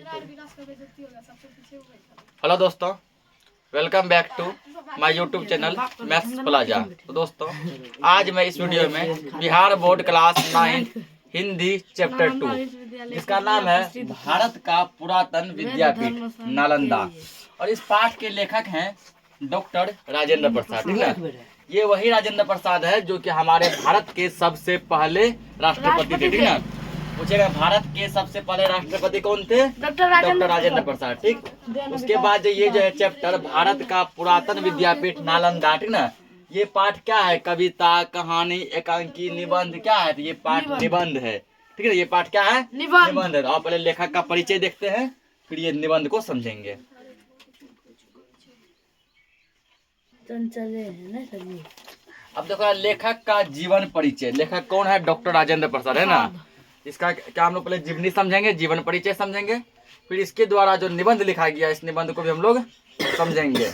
Hello दोस्तों, welcome back to my YouTube channel maths plaza. तो दोस्तों, आज मैं इस वीडियो में Bihar board class 9 Hindi chapter 2 जिसका नाम है भारत का पुरातन विद्यापीठ नालंदा, और इस पाठ के लेखक हैं डॉक्टर राजेंद्र प्रसाद। ठीक है, ये वही राजेंद्र प्रसाद है जो कि हमारे भारत के सबसे पहले राष्ट्रपति थे। ठीक है, पूछेगा भारत के सबसे पहले राष्ट्रपति कौन थे? डॉक्टर राजेंद्र प्रसाद। ठीक, उसके बाद ये जो है चैप्टर भारत का पुरातन विद्यापीठ नालंदा। ठीक ना, ये पाठ क्या है? कविता, कहानी, एकांकी, निबंध क्या है? तो ये पाठ निबंध है। ठीक है, ये पाठ क्या है? निबंध है। आप पहले लेखक का परिचय देखते हैं, फिर ये निबंध को समझेंगे। अब देखो लेखक का जीवन परिचय। लेखक कौन है? डॉक्टर राजेंद्र प्रसाद, है ना। इसका क्या हम लोग पहले जीवनी समझेंगे, जीवन परिचय समझेंगे, फिर इसके द्वारा जो निबंध लिखा गया इस निबंध को भी हम लोग समझेंगे।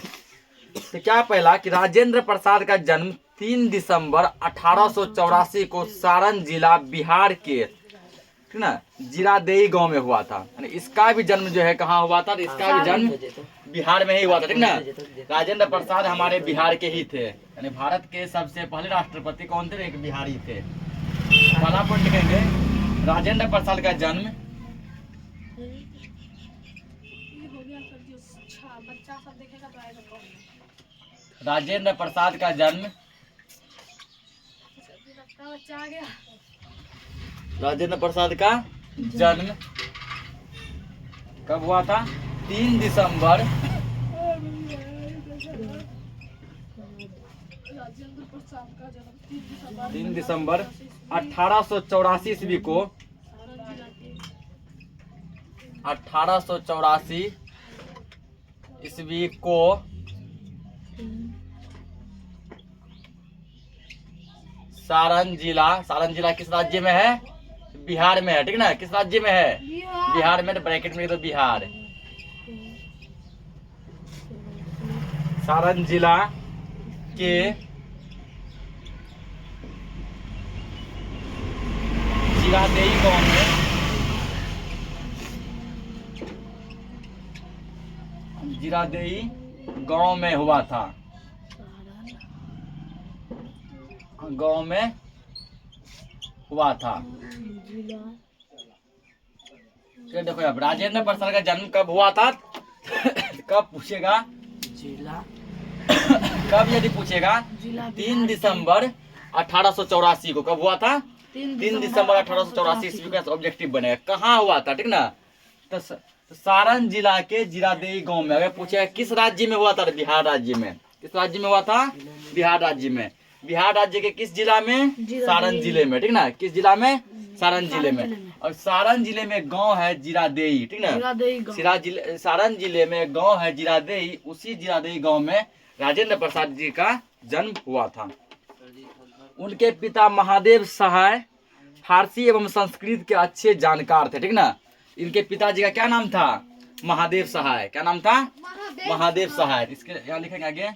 तो क्या पहला कि राजेंद्र प्रसाद का जन्म 3 दिसंबर 1884 को सारण जिला बिहार के, ठीक ना, जीरादेई गांव में हुआ था। इसका भी जन्म जो है कहाँ हुआ था? इसका भी जन्म बिहार में ही हुआ था। ठीक ना, राजेंद्र प्रसाद हमारे बिहार के ही थे। यानी भारत के सबसे पहले राष्ट्रपति कौन थे? एक बिहारी थे। पहला पॉइंट लिखेंगे, राजेंद्र प्रसाद का जन्म राजेंद्र प्रसाद का जन्म राजेंद्र प्रसाद का जन्म कब हुआ था? 3 दिसंबर 1884 ईस्वी को 1884 ईस्वी को सारण जिला किस राज्य में है? बिहार में है। ठीक ना, किस राज्य में है? बिहार में। तो ब्रैकेट में तो बिहार। सारण जिला के जीरादेई गांव में हुआ था। देखो अब राजेंद्र प्रसाद का जन्म कब हुआ था? कब पूछेगा? कब यदि पूछेगा 3 दिसंबर 1884 को। कब हुआ था? 3 दिसंबर 1884 ईस्वी का ऑब्जेक्टिव बनेगा। कहाँ हुआ था? ठीक ना, तो सारण जिला के जीरादेई गांव में। अगर पूछेगा किस राज्य में हुआ था? बिहार राज्य में। किस राज्य में हुआ था? बिहार राज्य में। बिहार राज्य के किस जिला में? सारण जिले में। ठीक ना, किस जिला में? सारण जिले में। और सारण जिले में गांव है जीरादेई। ठीक ना, सारण जिले में गांव है जीरादेई। उसी जीरादेई गांव में राजेंद्र प्रसाद जी का जन्म हुआ था। उनके पिता महादेव सहाय फारसी एवं संस्कृत के अच्छे जानकार थे। ठीक ना, इनके पिताजी का क्या नाम था? महादेव सहाय। क्या नाम था? महादेव सहाय। इसके यहाँ लिखेंगे आगे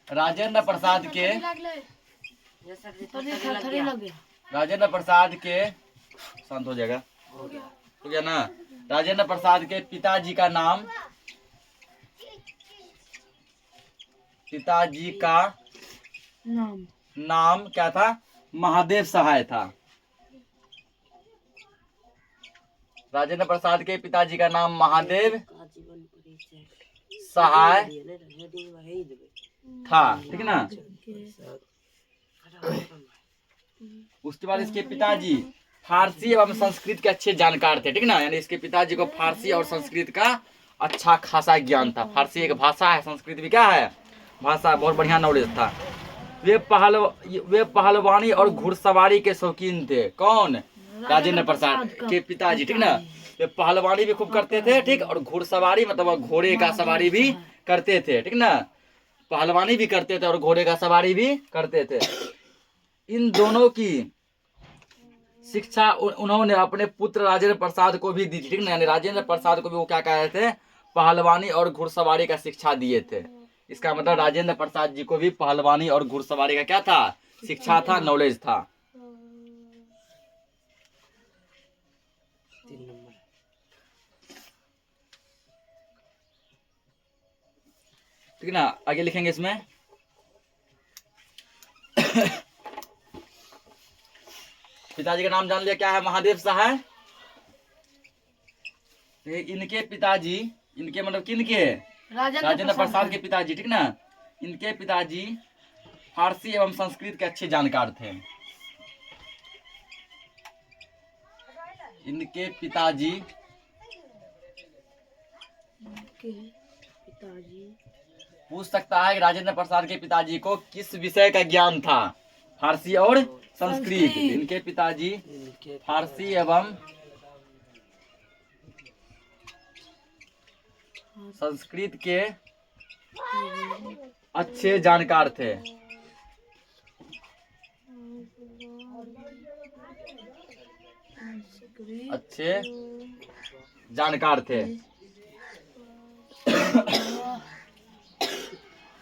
राजेंद्र प्रसाद के शांत हो जाएगा, हो गया ना। राजेंद्र प्रसाद के पिताजी का नाम क्या था? महादेव सहाय था। राजेंद्र प्रसाद के पिताजी का नाम महादेव सहाय था। ठीक ना, उसके बाद इसके पिताजी फारसी एवं संस्कृत के अच्छे जानकार थे। ठीक ना, यानी इसके पिताजी को फारसी और संस्कृत का अच्छा खासा ज्ञान था। फारसी एक भाषा है, संस्कृत भी क्या है? भाषा। बहुत बढ़िया नॉलेज था। वे पहलवानी और घुड़सवारी के शौकीन थे। कौन? राजेंद्र प्रसाद के पिताजी। ठीक ना, वे पहलवानी भी खूब करते थे। ठीक, और घुड़सवारी मतलब घोड़े का सवारी भी करते थे। ठीक ना, पहलवानी भी करते थे और घोड़े का सवारी भी करते थे। इन दोनों की शिक्षा उन्होंने अपने पुत्र राजेंद्र प्रसाद को भी दी थी। ठीक ना, यानी राजेंद्र प्रसाद को भी वो क्या कहे थे? पहलवानी और घुड़सवारी का शिक्षा दिए थे। इसका मतलब राजेंद्र प्रसाद जी को भी पहलवानी और घुड़सवारी का क्या था? शिक्षा था, नॉलेज था। 3 नंबर। ठीक है ना। आगे लिखेंगे इसमें पिताजी का नाम जान लिया, क्या है? महादेव सहाय। इनके पिताजी, इनके मतलब किनके? राजेंद्र प्रसाद के पिताजी, ठीक ना। इनके पिताजी फारसी एवं संस्कृत के अच्छे जानकार थे। इनके पिताजी पूछ सकता है कि राजेंद्र प्रसाद के पिताजी को किस विषय का ज्ञान था? फारसी और संस्कृत। इनके पिताजी फारसी एवं संस्कृत के अच्छे जानकार थे। अच्छे जानकार थे।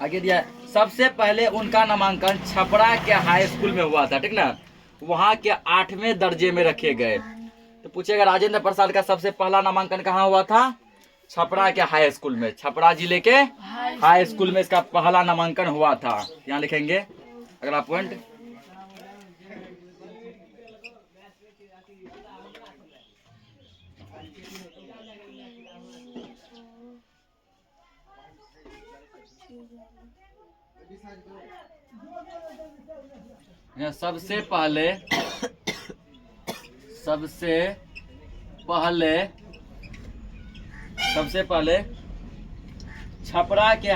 आगे दिया, सबसे पहले उनका नामांकन छपरा के हाई स्कूल में हुआ था, ठीक ना। वहां के 8वें दर्जे में रखे गए। तो पूछेगा राजेंद्र प्रसाद का सबसे पहला नामांकन कहाँ हुआ था? छपरा के हाई स्कूल में। छपरा जिले के हाई स्कूल में इसका पहला नामांकन हुआ था। यहाँ लिखेंगे अगला पॉइंट। सबसे पहले छपरा के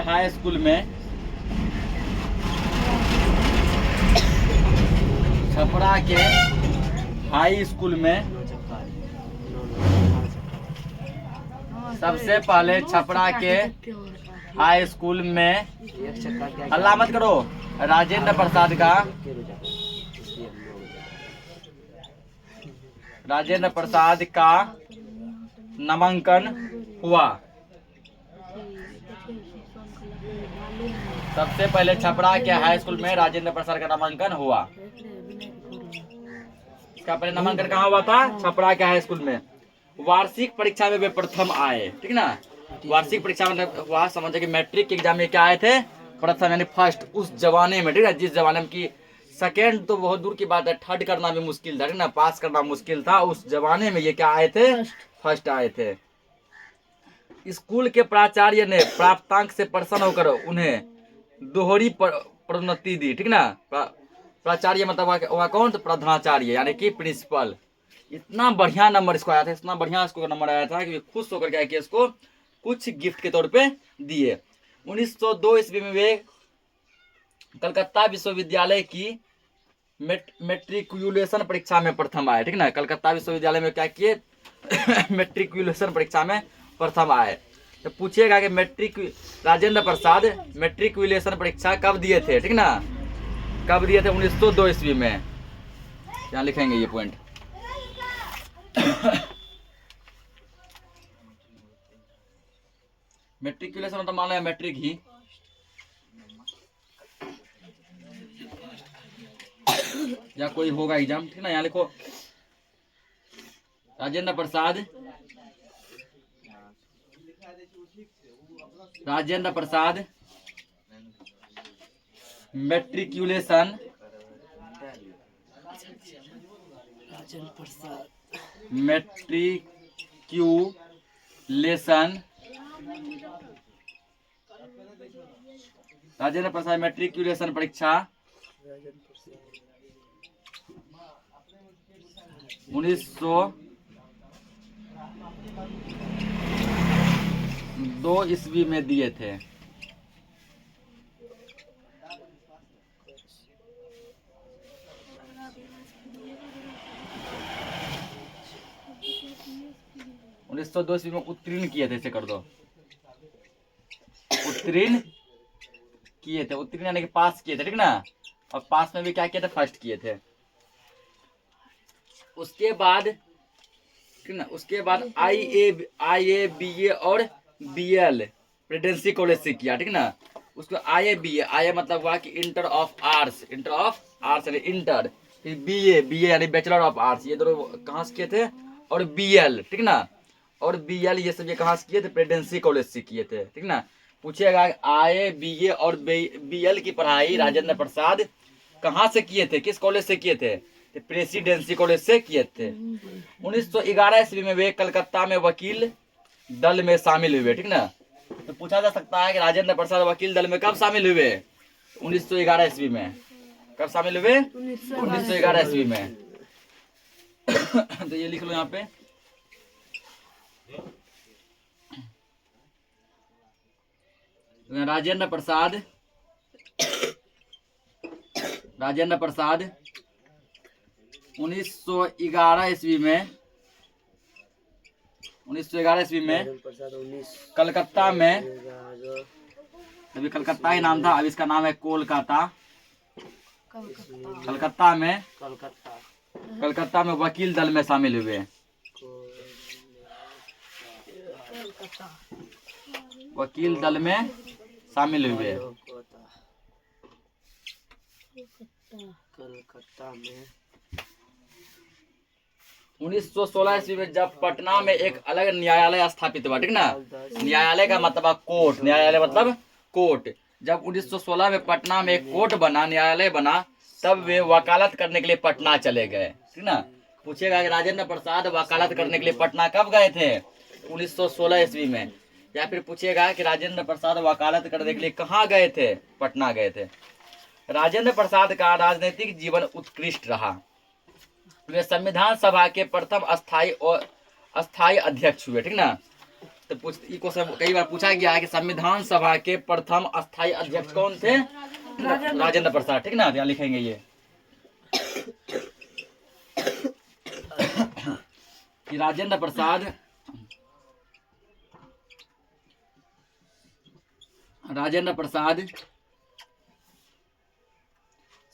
हाई स्कूल में सबसे पहले छपरा के हाई स्कूल में हल्ला मत करो, राजेंद्र प्रसाद का नामांकन हुआ। सबसे पहले छपरा के हाई स्कूल में राजेंद्र प्रसाद का नामांकन हुआ। इसका पहले नामांकन कहाँ हुआ था? छपरा के हाई स्कूल में। वार्षिक परीक्षा में वे प्रथम आए, ठीक ना। वार्षिक परीक्षा मतलब हुआ, समझे कि मैट्रिक के एग्जाम में क्या आए थे? प्रथम यानी फर्स्ट। उस जमाने में, ठीक है, जिस जमाने में की सेकेंड तो बहुत दूर की बात है, थर्ड करना भी मुश्किल था, ठीक ना, पास करना मुश्किल था। उस जमाने में ये क्या आए थे? फर्स्ट आए थे। स्कूल के प्राचार्य ने प्राप्तांक से प्रसन्न होकर उन्हें दोहरी प्रोन्नति दी, ठीक ना। प्राचार्य मतलब वह कौन? तो प्रधानाचार्य यानी कि प्रिंसिपल। इतना बढ़िया नंबर इसको आया था, इतना बढ़िया इसको नंबर आया था कि खुश होकर क्या किया, इसको कुछ गिफ्ट के तौर पे दिए। 1902 ईस्वी में वे कलकत्ता विश्वविद्यालय की मैट्रिकुलेशन परीक्षा में प्रथम आए, ठीक ना। कलकत्ता विश्वविद्यालय में क्या किए? मैट्रिकुलेशन परीक्षा में प्रथम आए। तो पूछिएगा कि राजेंद्र प्रसाद मैट्रिकुलेशन परीक्षा कब दिए थे, ठीक ना, कब दिए थे? 1902 ईस्वी में। यहाँ लिखेंगे ये पॉइंट। मैट्रिकुलेशन मतलब मान लो मैट्रिक ही। या कोई होगा एग्जाम, ठीक ना। यहाँ लिखो राजेंद्र प्रसाद मैट्रिकुलेशन राजेंद्र प्रसाद मैट्रिकुलेशन परीक्षा 1902 ईस्वी में दिए थे। उन्नीस सौ 2 ईस्वी में उत्तीर्ण किए थे, इसे कर दो। उत्तीर्ण किए थे, उत्तीर्ण यानी कि पास किए थे, ठीक ना। और पास में भी क्या किए थे? फर्स्ट किए थे। उसके बाद, ठीक ना, उसके बाद IA BA और BL प्रेसिडेंसी कॉलेज से किया, ठीक ना। उसको IA BA, IA मतलब हुआ कि इंटर ऑफ आर्ट्स यानी इंटर। फिर BA यानी बैचलर ऑफ आर्ट्स। ये दोनों कहाँ से किए थे? और BL, ठीक ना। और BL ये सब ये कहाँ से किए थे? प्रेसिडेंसी कॉलेज से किए थे, ठीक ना। पूछेगा AE BA और BL की पढ़ाई राजेंद्र प्रसाद कहाँ से किए थे, किस कॉलेज से किए थे? तो प्रेसिडेंसी कॉलेज से किए थे। 1911 ईस्वी में वे कलकत्ता में वकील दल में शामिल हुए, ठीक ना। तो पूछा जा सकता है कि राजेंद्र प्रसाद वकील दल में कब शामिल हुए? 1911 ईस्वी में। कब शामिल हुए? 1911 ईस्वी में। तो ये लिख लो यहाँ पे। राजेंद्र प्रसाद 1911 ईस्वी में कलकत्ता में, अभी कलकत्ता ही नाम था, अब इसका नाम है कोलकाता। कलकत्ता में वकील दल में शामिल हुए। वकील दल में शामिल हुए कलकत्ता में। 1916 ईस्वी में जब पटना में एक अलग न्यायालय स्थापित हुआ, ठीक ना। न्यायालय का मतलब कोर्ट, न्यायालय मतलब कोर्ट। जब 1916 में पटना में एक कोर्ट बना, न्यायालय बना, तब वे वकालत करने के लिए पटना चले गए, ठीक ना। पूछेगा कि राजेंद्र प्रसाद वकालत करने के लिए पटना कब गए थे? 1916 ईस्वी में। या फिर पूछेगा कि राजेंद्र प्रसाद वकालत करने के लिए कहाँ गए थे? पटना गए थे। राजेंद्र प्रसाद का राजनीतिक जीवन उत्कृष्ट रहा। वे संविधान सभा के प्रथम अस्थायी अध्यक्ष हुए, ठीक ना। तो कई बार पूछा गया है कि संविधान सभा के प्रथम अस्थायी अध्यक्ष कौन थे? राजेंद्र प्रसाद, ठीक ना। यहाँ लिखेंगे ये कि राजेंद्र प्रसाद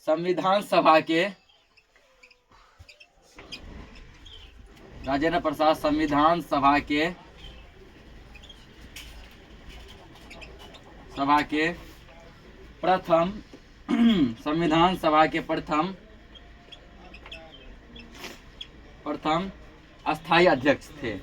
संविधान सभा के प्रथम अस्थायी अध्यक्ष थे।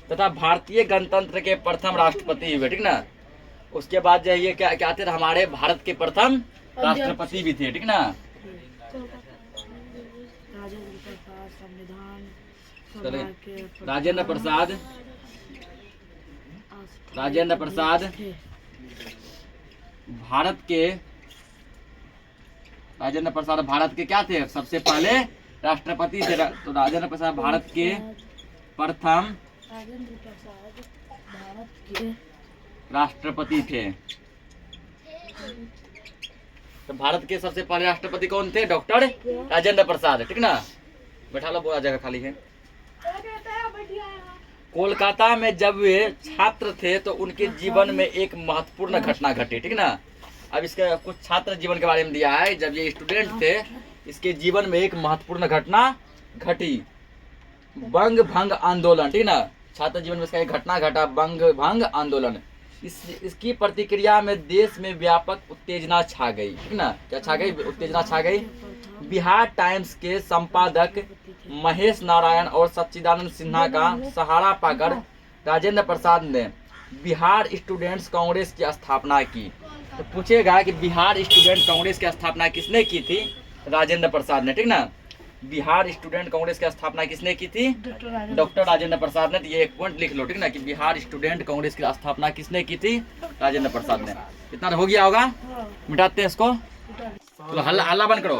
तथा भारतीय गणतंत्र के प्रथम राष्ट्रपति हुए, ठीक ना। उसके बाद जो ये क्या थे? हमारे भारत के प्रथम राष्ट्रपति भी थे, ठीक ना। राजेंद्र प्रसाद भारत के क्या थे? सबसे पहले राष्ट्रपति थे। तो राजेंद्र प्रसाद भारत के प्रथम राष्ट्रपति थे। तो भारत के सबसे पहले राष्ट्रपति कौन थे? डॉक्टर राजेंद्र प्रसाद, ठीक ना। बैठा लो, पूरा जगह खाली है। कोलकाता में जब वे छात्र थे तो उनके जीवन में एक महत्वपूर्ण घटना घटी, ठीक ना। अब इसके कुछ छात्र जीवन के बारे में दिया है। जब ये स्टूडेंट थे, इसके जीवन में एक महत्वपूर्ण घटना घटी, बंग भंग आंदोलन, ठीक ना। छात्र जीवन में इसका एक घटना घटा, बंग भंग आंदोलन। इसकी प्रतिक्रिया में देश में व्यापक उत्तेजना छा गई, ठीक ना। क्या छा गई? उत्तेजना छा गई। बिहार टाइम्स के संपादक महेश नारायण और सच्चिदानंद सिन्हा का सहारा पाकर राजेंद्र प्रसाद ने बिहार स्टूडेंट्स कांग्रेस की स्थापना की। तो पूछेगा कि बिहार स्टूडेंट कांग्रेस की स्थापना किसने की थी? राजेंद्र प्रसाद ने, ठीक ना। बिहार स्टूडेंट कांग्रेस की स्थापना किसने की थी? डॉक्टर राजेंद्र प्रसाद ने। तो ये एक पॉइंट लिख लो, ठीक ना, कि बिहार स्टूडेंट कांग्रेस की स्थापना किसने की थी? राजेंद्र प्रसाद ने। इतना हो गया होगा, मिटाते हैं इसको। तो हल्ला बंद करो।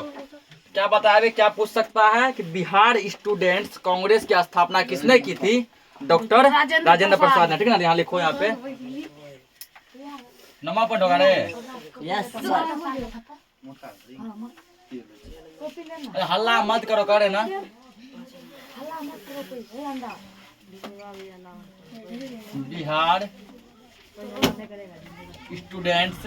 क्या बताया? क्या पूछ सकता है कि बिहार स्टूडेंट्स कांग्रेस की स्थापना किसने की थी? डॉक्टर राजेंद्र प्रसाद ने, ठीक ना। यहाँ लिखो, यहाँ पे नमा पॉइंट होगा रे। यस हल्ला मत करो, करे ना। बिहार स्टूडेंट्स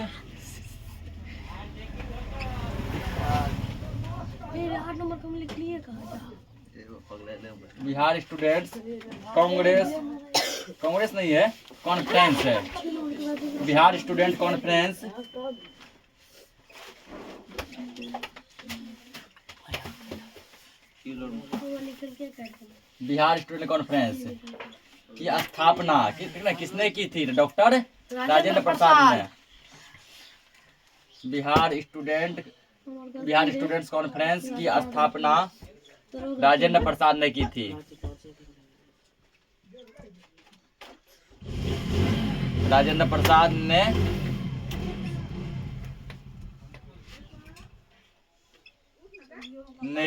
कांग्रेस नहीं है, कॉन्फ्रेंस है। Bihar student conference Bihar student conference की स्थापना किसने की थी? डॉक्टर राजेंद्र प्रसाद ने। बिहार स्टूडेंट्स कॉन्फ्रेंस की स्थापना राजेंद्र प्रसाद ने की थी। राजेंद्र प्रसाद ने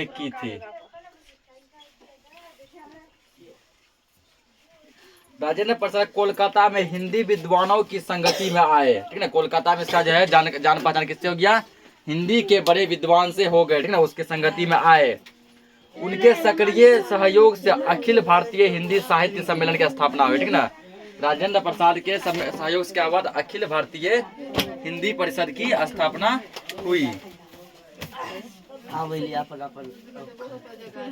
की थी। राजेंद्र प्रसाद कोलकाता में हिंदी विद्वानों की संगति में आए, ठीक है ना। कोलकाता में इसका जो है जान पहचान किससे हो गया? हिंदी के बड़े विद्वान से हो गए, ठीक है ना। उसके संगति में आए। उनके सक्रिय सहयोग से अखिल भारतीय हिंदी साहित्य सम्मेलन की स्थापना हुई, ठीक है ना। राजेंद्र प्रसाद के सहयोग के बाद अखिल भारतीय हिंदी परिषद की स्थापना हुई।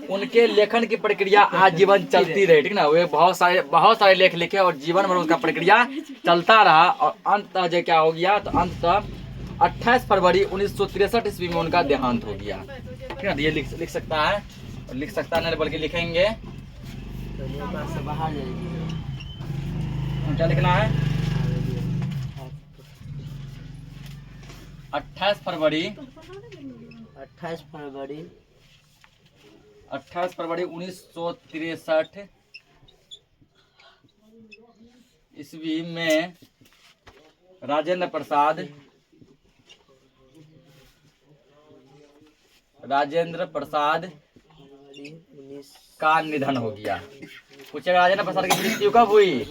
उनके लेखन की प्रक्रिया आजीवन चलती रही, ठीक ना। वे बहुत सारे लेख लिखे और जीवन भर उसका प्रक्रिया चलता रहा। और अंततः जो क्या हो गया, तो अंततः 28 फरवरी 1963 ईस्वी में उनका देहांत हो गया, ठीक है। ये लिख सकता है, और लिख सकता है नहीं बल्कि लिखेंगे क्या लिखना है? 28 फरवरी 1963 ईस्वी में राजेंद्र प्रसाद का निधन हो गया। पूछेगा राजेंद्र प्रसाद की मृत्यु कब हुई?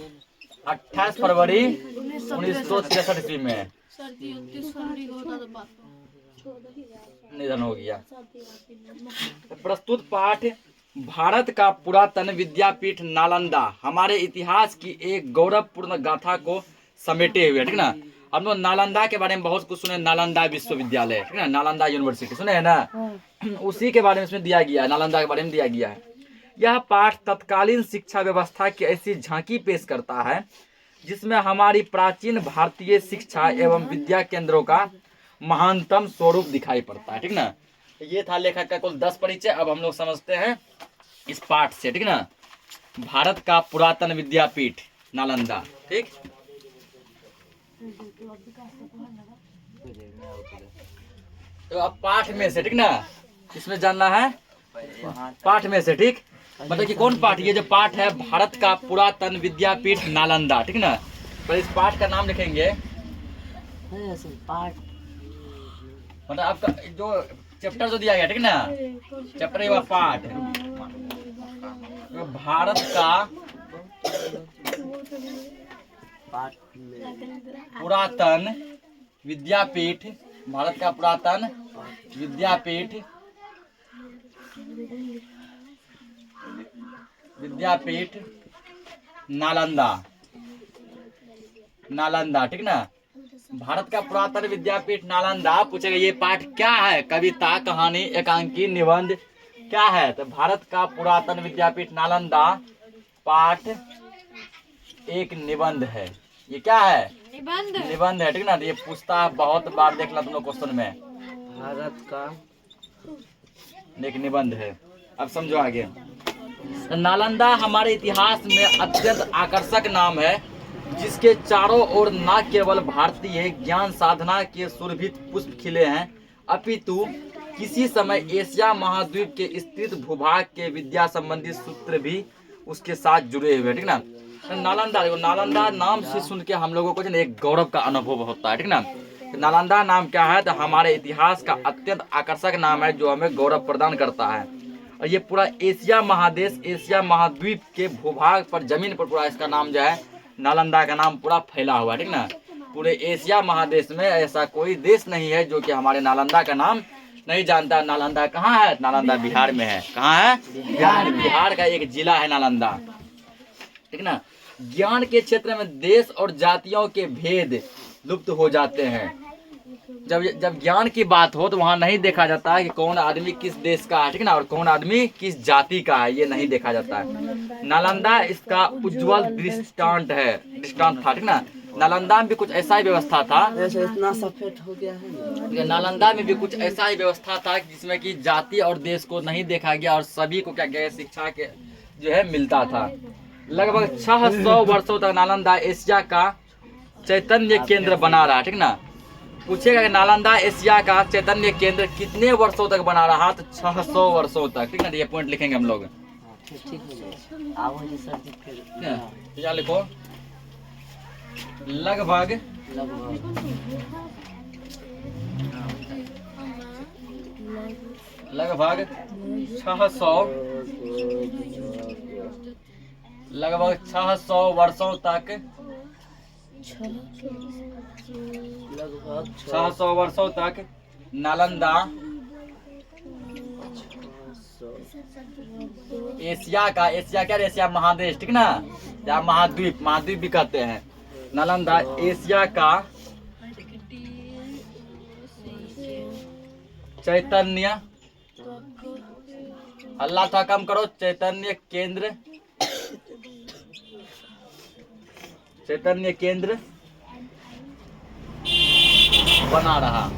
28 फरवरी 1963 ईस्वी में निधन हो गया। प्रस्तुत पाठ भारत का पुरातन विद्यापीठ नालंदा हमारे इतिहास की एक गौरवपूर्ण गाथा को समेटे हुए, ठीक ना। हम लोग नालंदा के बारे में बहुत कुछ सुने, नालंदा विश्वविद्यालय, ठीक है ना, नालंदा यूनिवर्सिटी सुने हैं ना। उसी के बारे में इसमें दिया गया है, नालंदा के बारे में दिया गया है। यह पाठ तत्कालीन शिक्षा व्यवस्था की ऐसी झांकी पेश करता है जिसमें हमारी प्राचीन भारतीय शिक्षा एवं विद्या केंद्रों का महानतम स्वरूप दिखाई पड़ता है, ठीक ना। ये था लेखक का कुल 10 परिचय। अब हम लोग समझते हैं इस पाठ से, ठीक ना। भारत का पुरातन विद्यापीठ नालंदा, ठीक। तो अब पाठ में से, ठीक ना, इसमें जानना है पाठ में से, ठीक। मतलब कि कौन पाठ? ये जो पाठ है भारत का पुरातन विद्यापीठ नालंदा, ठीक ना। पर इस पाठ का नाम लिखेंगे मतलब आपका जो चैप्टर जो दिया गया, ठीक ना, चैप्टर या पाठ भारत का पुरातन विद्यापीठ, भारत का पुरातन विद्यापीठ नालंदा, ठीक ना। भारत का पुरातन विद्यापीठ नालंदा। पूछेगा ये पाठ क्या है? कविता, कहानी, एकांकी, निबंध क्या है? तो भारत का पुरातन विद्यापीठ नालंदा पाठ एक निबंध है। ये क्या है? निबंध है, ठीक ना। ये पूछता है, बहुत बार देखना तुम लोग क्वेश्चन में। भारत का एक निबंध है। अब समझो आगे। नालंदा हमारे इतिहास में अत्यंत आकर्षक नाम है जिसके चारों ओर न केवल भारतीय ज्ञान साधना के सुरभित पुष्प खिले हैं, अपितु किसी समय एशिया महाद्वीप के स्थित भूभाग के विद्या संबंधी सूत्र भी उसके साथ जुड़े हुए, ठीक ना। नालंदा नाम से सुन के हम लोगों को एक गौरव का अनुभव होता है, ठीक ना। नालंदा नाम क्या है? तो हमारे इतिहास का अत्यंत आकर्षक नाम है जो हमें गौरव प्रदान करता है। और ये पूरा एशिया महादेश, एशिया महाद्वीप के भूभाग पर, जमीन पर पूरा इसका नाम जो है, नालंदा का नाम पूरा फैला हुआ है, ठीक ना। पूरे एशिया महादेश में ऐसा कोई देश नहीं है जो कि हमारे नालंदा का नाम नहीं जानता। नालंदा कहाँ है? नालंदा बिहार में है। कहाँ है? बिहार का एक जिला है नालंदा, ठीक ना। ज्ञान के क्षेत्र में देश और जातियों के भेद लुप्त हो जाते हैं। जब ज्ञान की बात हो तो वहाँ नहीं देखा जाता है कि कौन आदमी किस देश का है, ठीक ना, और कौन आदमी किस जाति का है, ये नहीं देखा जाता है। नालंदा इसका उज्जवल दृष्टांत था, ठीक ना। नालंदा में भी कुछ ऐसा ही व्यवस्था था। ऐसे इतना सफेद हो गया है। नालंदा में भी कुछ ऐसा ही व्यवस्था था जिसमें कि जाति और देश को नहीं देखा गया और सभी को क्या गया शिक्षा के जो है मिलता था। लगभग 600 वर्षों तक नालंदा एशिया का चैतन्य केंद्र बना रहा, ठीक ना। पूछेगा कि नालंदा एशिया का चैतन्य केंद्र कितने वर्षों तक बना रहा, तो 600 वर्षों तक, ठीक ना। ये पॉइंट लिखेंगे हम लोग। क्या लिखो, लगभग 600 वर्षों तक 600 वर्षों तक नालंदा एशिया का, एशिया क्या, एशिया महादेश, ठीक ना, या महाद्वीप, महाद्वीप भी कहते हैं। नालंदा एशिया का चैतन्य, अल्लाह था कम करो, चैतन्य केंद्र, चैतन्य केंद्र बना रहा,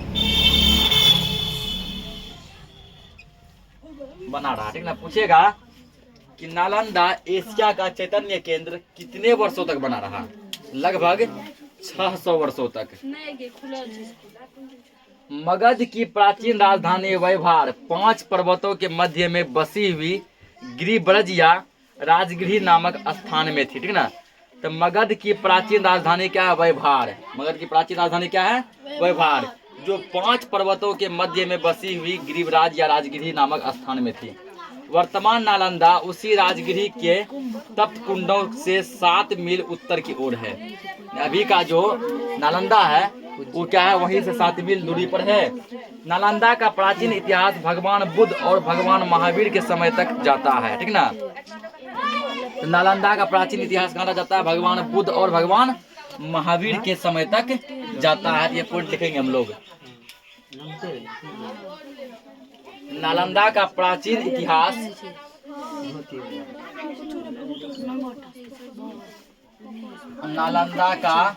ठीक ना। पूछेगा कि नालंदा एशिया का चैतन्य केंद्र कितने वर्षों तक बना रहा, लगभग 600 वर्षों तक। मगध की प्राचीन राजधानी वैभार 5 पर्वतों के मध्य में बसी हुई गिरिब्रज या राजगृह नामक स्थान में थी, ठीक ना। तो मगध की प्राचीन राजधानी क्या है, वैभार। मगध की प्राचीन राजधानी क्या है, वैभार, जो 5 पर्वतों के मध्य में बसी हुई गिरिब्राज या राजगृह नामक स्थान में थी। वर्तमान नालंदा उसी राजगृह के तप्त कुंडों से 7 मील उत्तर की ओर है। अभी का जो नालंदा है वो क्या है, वहीं से 7 मील दूरी पर है। नालंदा का प्राचीन इतिहास भगवान बुद्ध और भगवान महावीर के समय तक जाता है, ठीक ना। तो नालंदा का प्राचीन इतिहास कहा जाता है, भगवान बुद्ध और भगवान महावीर के समय तक जाता है। ये पॉइंट लिखेंगे हम लोग। नालंदा का प्राचीन इतिहास नालंदा का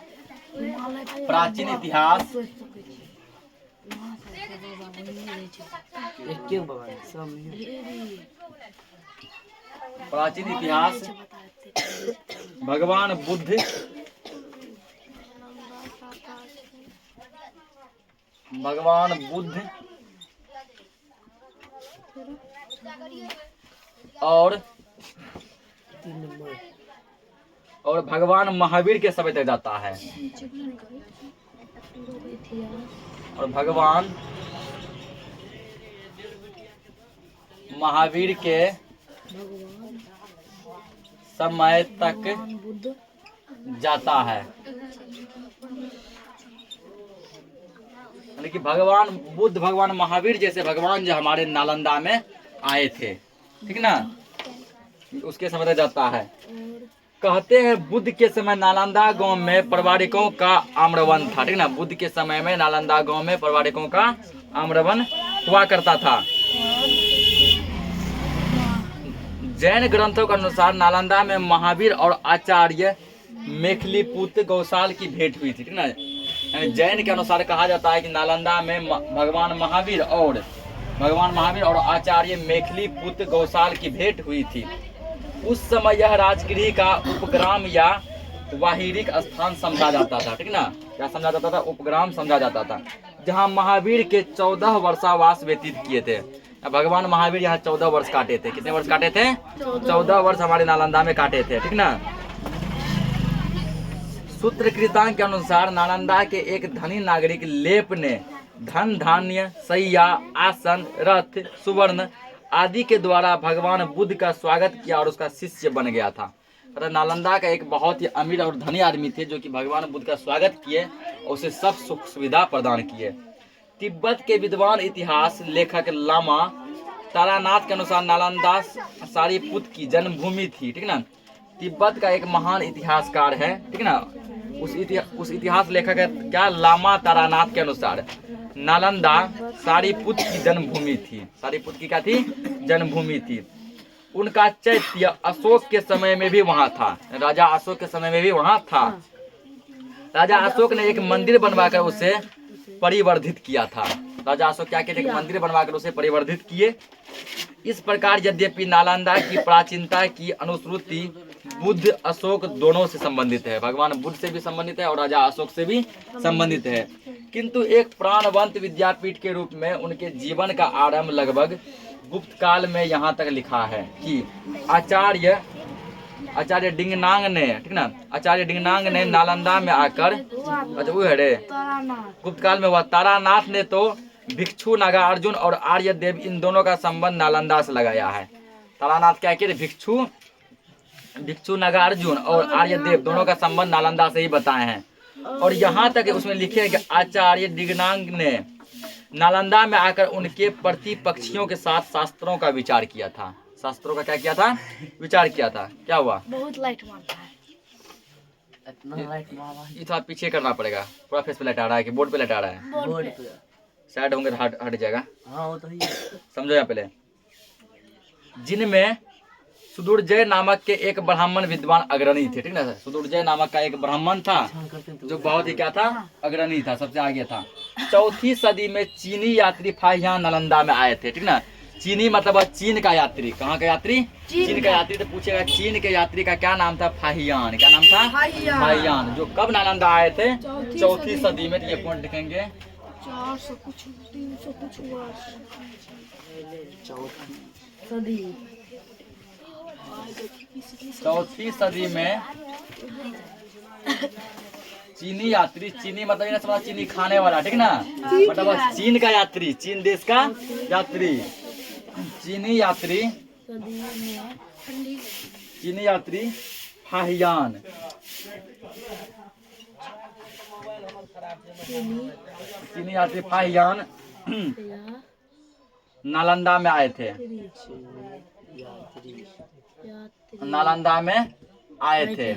प्राचीन इतिहास प्राचीन इतिहास भगवान बुद्ध और भगवान महावीर के समय तक जाता है। और भगवान महावीर के समय तक जाता है। यानी कि भगवान बुद्ध, भगवान महावीर जैसे भगवान जो हमारे नालंदा में आए थे, ठीक ना, उसके समय तक जाता है। कहते हैं बुद्ध के समय नालंदा गांव में पारिवारिकों का आम्रवन था, ठीक ना। बुद्ध के समय में नालंदा गांव में पारिवारिकों का आम्रवन हुआ करता था। जैन ग्रंथों के अनुसार नालंदा में महावीर और आचार्य मेखलीपुत्र गौसाल की भेंट हुई थी, ठीक ना। जैन के अनुसार कहा जाता है कि नालंदा में भगवान महावीर और आचार्य मेखलीपुत्र गौसाल की भेंट हुई थी। उस समय यह राजगृह का उपग्राम या वाहिरिक स्थान समझा जाता था, ठीक ना। क्या समझा जाता था, उपग्राम समझा जाता था, जहां महावीर के 14 वर्षावास व्यतीत किए थे। भगवान महावीर यहाँ 14 वर्ष काटे थे। कितने वर्ष काटे थे, 14 वर्ष हमारे नालंदा में काटे थे, ठीक ना। सूत्रकृतांक के अनुसार नालंदा के एक धनी नागरिक लेप ने धन धान्य, सैया, आसन, रथ, सुवर्ण आदि के द्वारा भगवान बुद्ध का स्वागत किया और उसका शिष्य बन गया था। नालंदा का एक बहुत ही अमीर और धनी आदमी थे जो कि भगवान बुद्ध का स्वागत किए और उसे सब सुख सुविधा प्रदान किए। तिब्बत के विद्वान इतिहास लेखक लामा तारानाथ के अनुसार नालंदा सारीपुत्र की जन्मभूमि थी, ठीक ना। तिब्बत का एक महान इतिहासकार है, ठीक ना। उस इतिहास लेखक है क्या, लामा तारानाथ के अनुसार नालंदा सारीपुत्र की जन्मभूमि थी। सारीपुत्र की क्या थी, जन्मभूमि थी। उनका चैत्य अशोक के समय में भी वहां था, राजा अशोक के समय में भी वहां था। राजा अशोक ने एक मंदिर बनवाकर उसे परिवर्धित किया था। राजा अशोक क्या किए थे? एक मंदिर बनवाकर उसे परिवर्धित किए। इस प्रकार यद्यपि नालंदा की प्राचीनता की अनुश्रुति बुद्ध अशोक दोनों से संबंधित है, भगवान बुद्ध से भी संबंधित है और राजा अशोक से भी संबंधित है, किंतु एक प्राणवंत विद्यापीठ के रूप में उनके जीवन का आरंभ लगभग गुप्त काल में यहाँ तक लिखा है कि आचार्य डिंगनांग ने, ठीक ना, आचार्य डिंगनांग ने नालंदा में आकर, अच्छा वो है रे, गुप्त काल में हुआ। तारानाथ ने तो भिक्षु नागार्जुन और आर्यदेव इन दोनों का संबंध नालंदा से लगाया है। तारानाथ क्या किए? भिक्षु नागार्जुन और आर्यदेव दोनों का संबंध नालंदा से ही बताए हैं। और यहाँ तक उसमें लिखे हैं कि आचार्य डिंगनांग ने नालंदा में आकर उनके प्रतिपक्षियों के साथ शास्त्रों का विचार किया था। शास्त्रों का क्या किया था? विचार किया था। क्या हुआ? बहुत लाइट मारता है। इतना लाइट मारा ये थोड़ा पीछे करना पड़ेगा, पूरा फेस पे लाइट आ रहा है कि बोर्ड पे लाइट आ रहा है? बोर्ड पे। साइड होंगे तो हट जाएगा। हाँ वो तो ही है। समझो यहाँ पहले, जिनमें सुदुर्जय नामक के एक ब्राह्मण विद्वान अग्रणी थे, ठीक ना। सुदुर्जय नामक का एक ब्राह्मण था जो बहुत ही क्या था? अग्रणी था, सबसे आगे था। 4वीं सदी में चीनी यात्री फाहियान नालंदा में आए थे, ठीक ना। चीनी मतलब चीन का यात्री। कहाँ का यात्री? चीन का यात्री। तो पूछेगा चीन के यात्री का क्या नाम था? फाहियान। क्या नाम था? फाहियान। जो कब नालंदा आए थे? 4वीं सदी में। ये पॉइंट लिखेंगे 400 कुछ 300 कुछ हुआ सदी। 4वीं सदी में चीनी यात्री, चीनी मतलब ये ना समझा चीनी खाने वाला, ठीक ना, मतलब चीन का यात्री, चीन देश का यात्री, चीनी यात्री, चीनी यात्री फाहियान चीनी यात्री फाहियान नालंदा में आए थे। नालंदा में आए थे।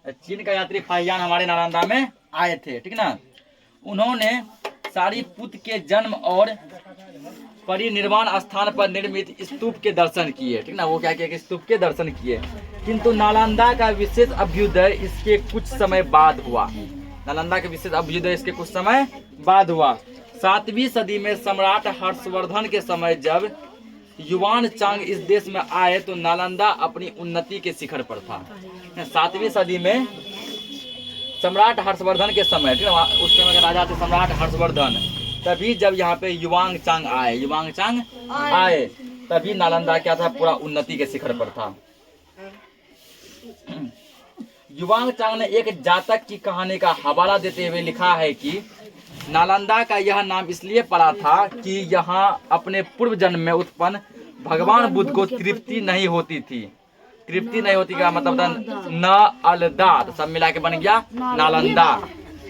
चीन का यात्री फाहियान हमारे नालंदा में आए थे, ठीक ना। उन्होंने सारीपुत्र के जन्म और परिनिर्वाण स्थान पर निर्मित स्तूप के दर्शन किए, ठीक ना। वो क्या किया कि स्तूप के दर्शन किए, किंतु नालंदा का विशेष अभ्युदय इसके कुछ समय बाद हुआ। नालंदा का विशेष अभ्युदय इसके कुछ समय बाद हुआ। 7वीं सदी में सम्राट हर्षवर्धन के समय जब युवान चांग इस देश में आए तो नालंदा अपनी उन्नति के शिखर पर था। 7वीं सदी में सम्राट हर्षवर्धन के समय, ठीक है, उस समय के राजा थे सम्राट हर्षवर्धन। तभी जब यहाँ पे युवान चांग आए तभी नालंदा क्या था? पूरा उन्नति के शिखर पर था। युवान चांग ने एक जातक की कहानी का हवाला देते हुए लिखा है कि नालंदा का यह नाम इसलिए पड़ा था कि यहाँ अपने पूर्व जन्म में उत्पन्न भगवान बुद्ध को तृप्ति नहीं होती थी। तृप्ति नहीं होती का मतलब था न अलदा, तो सब मिला के बन गया नालंदा।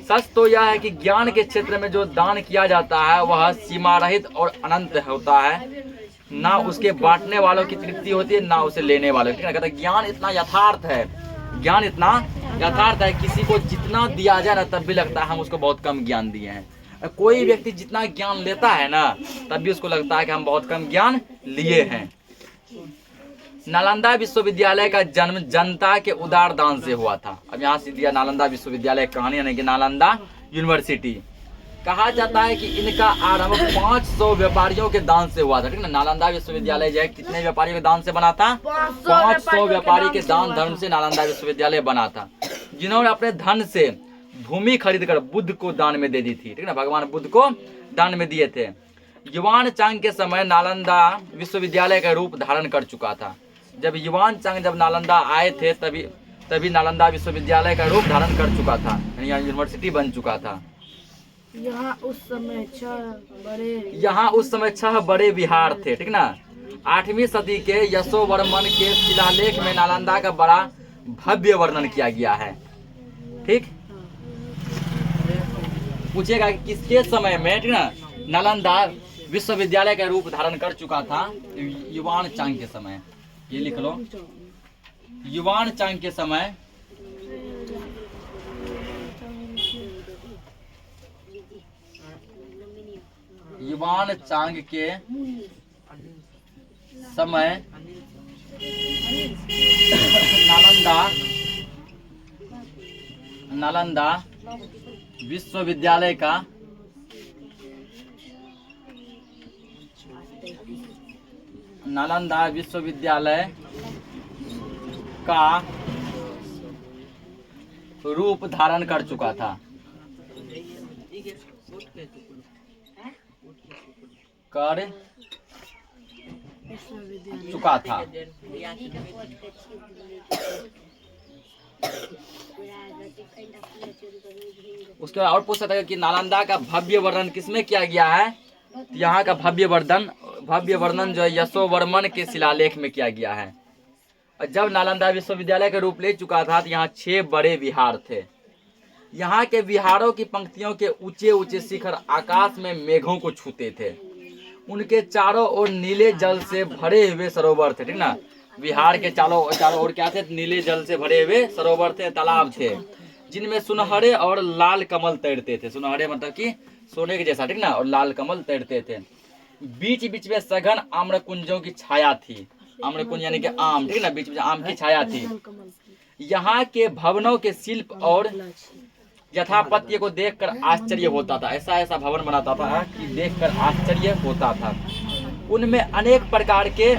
सच तो यह है कि ज्ञान के क्षेत्र में जो दान किया जाता है वह सीमा रहित और अनंत होता है। ना उसके बांटने वालों की तृप्ति होती है, ना उसे लेने वालों की। कहता ज्ञान इतना यथार्थ है, ज्ञान इतना यथार्थ है, किसी को जितना दिया जाए ना तब भी लगता है हम उसको बहुत कम ज्ञान दिए हैं। कोई व्यक्ति जितना ज्ञान लेता है ना तब भी उसको लगता है कि हम बहुत कम ज्ञान लिए हैं। नालंदा विश्वविद्यालय का जन्म जनता के उदार दान से हुआ था। अब यहाँ से दिया नालंदा विश्वविद्यालय कहानी, यानी कि नालंदा यूनिवर्सिटी। कहा जाता है कि इनका आरंभ 500 व्यापारियों के दान से हुआ था, ठीक ना। नालंदा विश्वविद्यालय जो है कितने व्यापारियों के दान से बना था? 500 व्यापारी के दान धर्म से नालंदा विश्वविद्यालय बना था, जिन्होंने अपने धन से भूमि खरीदकर बुद्ध को दान में दे दी थी, ठीक ना। भगवान बुद्ध को दान में दिए थे। युवान चांग के समय नालंदा विश्वविद्यालय का रूप धारण कर चुका था। जब युवान चांग जब नालंदा आए थे तभी नालंदा विश्वविद्यालय का रूप धारण कर चुका था, यानी यूनिवर्सिटी बन चुका था। यहाँ उस समय 6 बड़े विहार थे, ठीक ना। 8वीं सदी के यशोवर्मन के शिलालेख में नालंदा का बड़ा भव्य वर्णन किया गया है, ठीक। पूछेगा कि किसके समय में, ठीक ना, नालंदा विश्वविद्यालय का रूप धारण कर चुका था? युवान चांग के समय। ये लिख लो, युवान चांग के समय युवान चांग के समय नालंदा विश्वविद्यालय का रूप धारण कर चुका था। उसके बाद और पूछ सकता है कि नालंदा का भव्य वर्णन किसमें किया गया है। तो यहाँ का भव्य वर्णन जो है यशोवर्मन के शिलालेख में किया गया है। और जब नालंदा विश्वविद्यालय का रूप ले चुका था तो यहाँ 6 बड़े विहार थे। यहाँ के विहारों की पंक्तियों के ऊंचे ऊंचे शिखर आकाश में मेघों को छूते थे। उनके चारों ओर नीले जल से भरे हुए सरोवर थे, ठीक ना। विहार के चारों ओर क्या थे, नीले जल से भरे हुए सरोवर थे, तालाब थे, जिनमें सुनहरे और लाल कमल तैरते थे। सुनहरे मतलब कि सोने के जैसा, ठीक ना, और लाल कमल तैरते थे। बीच बीच में सघन आम्रकुंजों की छाया थी। आम्रकुंज यानी कि आम, ठीक ना, बीच में आम की छाया थी। यहाँ के भवनों के शिल्प और यथापत्य को देखकर आश्चर्य होता था। ऐसा भवन बनाता था कि देखकर आश्चर्य होता था। उनमें अनेक प्रकार के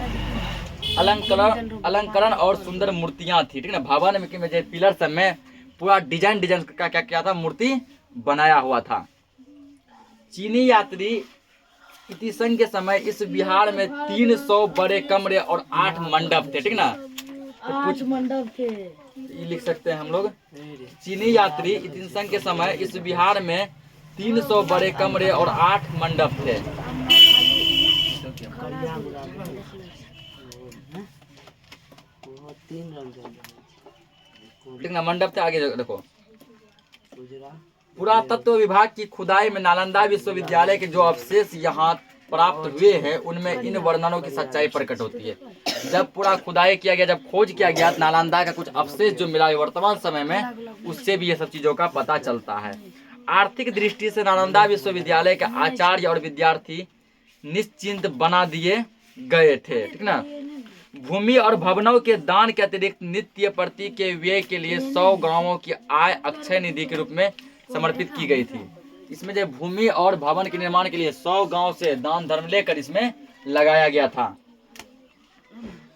अलंकरण और सुंदर मूर्तियां थी, ठीक ना। भवन में जो पिलर सब में पूरा डिजाइन का क्या था, मूर्ति बनाया हुआ था। चीनी यात्री इतिसंग के समय इस विहार में 300 बड़े कमरे और 8 मंडप थे, ठीक ना। तो कुछ मंडप थे, ये लिख सकते हैं हम लोग। चीनी यात्री इतिसंग के समय इस विहार में 300 बड़े कमरे और 8 मंडप थे। ठीक ना, मंडप थे। आगे देखो, पुरातत्व विभाग की खुदाई में नालंदा विश्वविद्यालय के जो अवशेष यहाँ प्राप्त हुए हैं उनमें इन वर्णनों की सच्चाई प्रकट होती है। जब पूरा खुदाई किया गया, जब खोज किया गया, नालंदा का कुछ अवशेष जो मिला है वर्तमान समय में, उससे भी ये सब चीजों का पता चलता है। आर्थिक दृष्टि से नालंदा विश्वविद्यालय के आचार्य और विद्यार्थी निश्चिंत बना दिए गए थे, ठीक ना। भूमि और भवनों के दान के अतिरिक्त नित्य प्रति के व्यय के लिए 100 गांवों की आय अक्षय निधि के रूप में समर्पित की गई थी। इसमें जो भूमि और भवन के निर्माण के लिए 100 गांव से दान धर्म लेकर इसमें लगाया गया था।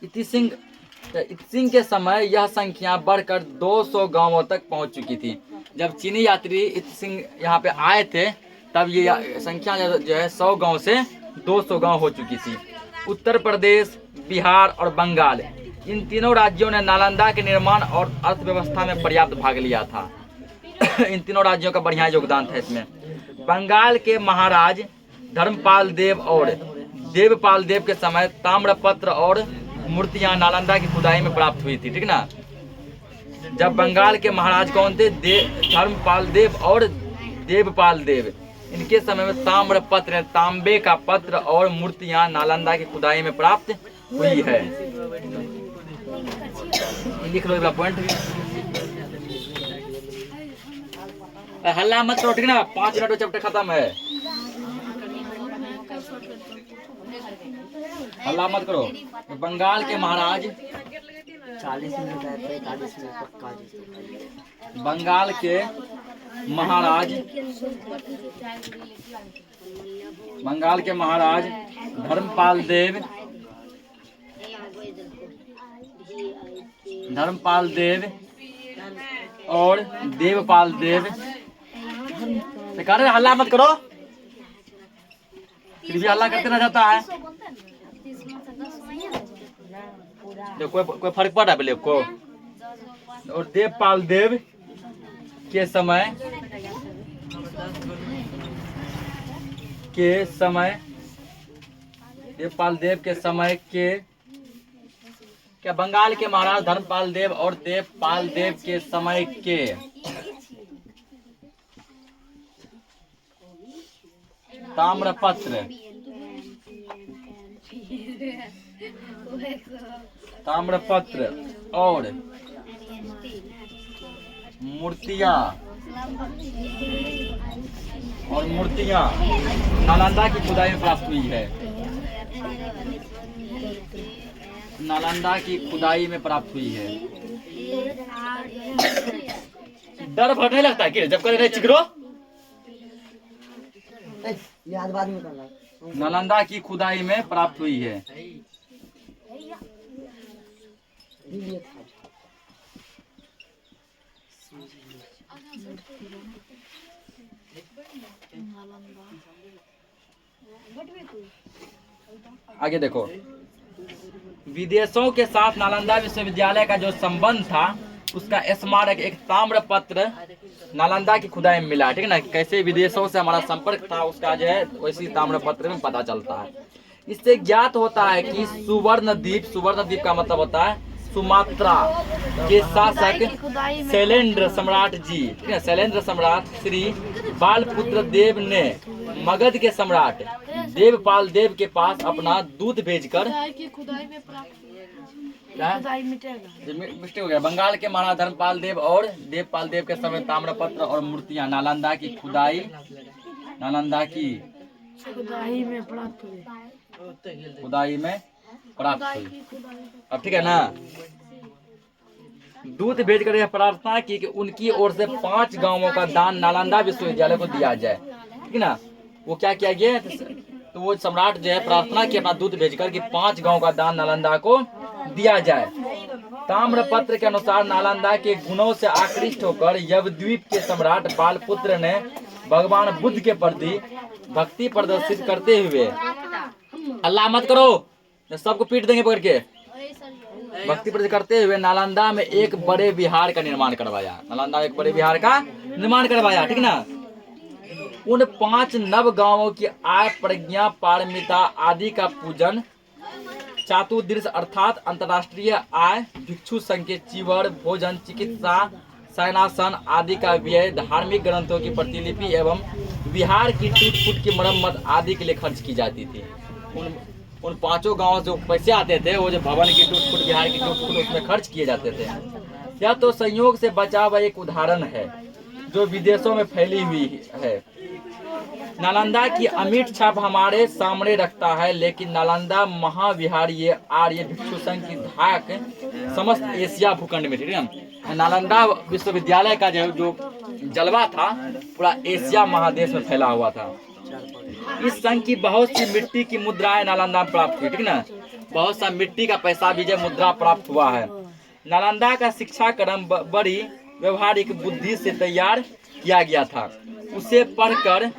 इतिसिंह के समय यह संख्या बढ़कर 200 गांवों तक पहुंच चुकी थी। जब चीनी यात्री इतिसिंह यहाँ पे आए थे तब ये संख्या जो है 100 गांव से 200 गांव हो चुकी थी। उत्तर प्रदेश, बिहार और बंगाल, इन तीनों राज्यों ने नालंदा के निर्माण और अर्थव्यवस्था में पर्याप्त भाग लिया था। इन तीनों राज्यों का बढ़िया योगदान था इसमें। बंगाल के महाराज धर्मपाल देव और देवपाल देव के समय ताम्रपत्र और मूर्तियां नालंदा की खुदाई में प्राप्त हुई थी, ठीक ना। जब बंगाल के महाराज कौन थे, धर्मपाल देव और देवपाल देव, इनके समय में ताम्रपत्र, तांबे का पत्र और मूर्तियां नालंदा की खुदाई में प्राप्त हुई है। लिख लो पॉइंट। हल्ला मत करो, ठीक ना, 5 मिनट में चैप्टर खत्म है। हल्ला मत करो। बंगाल के महाराज 40 मिनट है, 45 मिनट पक्का। बंगाल के महाराज धर्मपाल देव और देवपाल देव, हल्ला मत करो, फिर भी हल्ला करते ना जाता है। कोई फर्क पड़ रहा है पहले को। और देवपाल देव के समय देवपाल देव के समय के क्या बंगाल के महाराज धर्मपाल देव और देवपाल देव के समय के ताम्रपत्र और मूर्तियां नालंदा की खुदाई में प्राप्त हुई है। नालंदा की खुदाई में प्राप्त हुई है। डर भर नहीं लगता कि जब करे चिकरो। ये आज बाद में करना। नालंदा की खुदाई में प्राप्त हुई है। ये था। आगे देखो, विदेशों के साथ नालंदा विश्वविद्यालय का जो संबंध था उसका स्मारक एक ताम्र पत्र नालंदा की खुदाई में मिला, ठीक है ना। कैसे विदेशों से हमारा संपर्क था उसका जो है वैसी ताम्र पत्र में पता चलता है। इससे ज्ञात होता है कि सुवर्ण द्वीप का मतलब होता है सुमात्रा के शासक शैलेंद्र सम्राट जी, ठीक है, शैलेंद्र सम्राट श्री बालपुत्र देव ने मगध के सम्राट देवपाल देव के पास अपना दूत भेजकर मिस्टेक हो गया। बंगाल के महाराजा धर्मपाल देव और देवपाल देव के समय ताम्रपत्र और मूर्तियां नालंदा की खुदाई में प्राप्त हुई। अब ठीक है ना। दूत भेजकर यह प्रार्थना की कि उनकी ओर से 5 गांवों का दान नालंदा विश्वविद्यालय को दिया जाए, ठीक है ना। वो क्या किया गया, तो वो सम्राट जो है प्रार्थना की अपना दूत भेजकर कि 5 गांव का दान नालंदा को दिया जाए। ताम्रपत्र के अनुसार नालंदा के गुणों से आकृष्ट होकर यवद्वीप के सम्राट बालपुत्र ने भगवान बुद्ध के प्रति भक्ति प्रदर्शित करते हुए, अल्लाह मत करो सबको पीट देंगे पकड़ के, भक्ति प्रदर्शित करते हुए नालंदा में एक बड़े विहार का निर्माण करवाया। नालंदा में एक बड़े विहार का निर्माण करवाया, ठीक ना। उन 5 नव गांवों की आय, प्रज्ञा, पारमिता आदि का पूजन, चातुर्दिश अर्थात अंतर्राष्ट्रीय आय, भिक्षु संघ के चीवर, भोजन, चिकित्सा, शयनासन आदि का व्यय, धार्मिक ग्रंथों की प्रतिलिपि एवं विहार की टूट फूट की मरम्मत आदि के लिए खर्च की जाती थी। उन 5 गांवों से जो पैसे आते थे वो जो भवन की टूट फूट, विहार की टूट फूट, उसमें खर्च किए जाते थे। यह तो संयोग से बचा हुआ एक उदाहरण है जो विदेशों में फैली हुई है। नालंदा की अमिट छाप हमारे सामने रखता है, लेकिन नालंदा महाविहार ये आर्य भिक्षु संघ की धाक समस्त एशिया भूखंड में, ठीक है। नालंदा विश्वविद्यालय का जो जलवा था पूरा एशिया महादेश में फैला हुआ था। इस संघ की बहुत सी मिट्टी की मुद्राएं नालंदा में प्राप्त हुई, ठीक ना। बहुत सा मिट्टी का पैसा भी जो मुद्रा प्राप्त हुआ है। नालंदा का शिक्षा क्रम बड़ी व्यवहारिक बुद्धि से तैयार किया गया था। उसे पढ़कर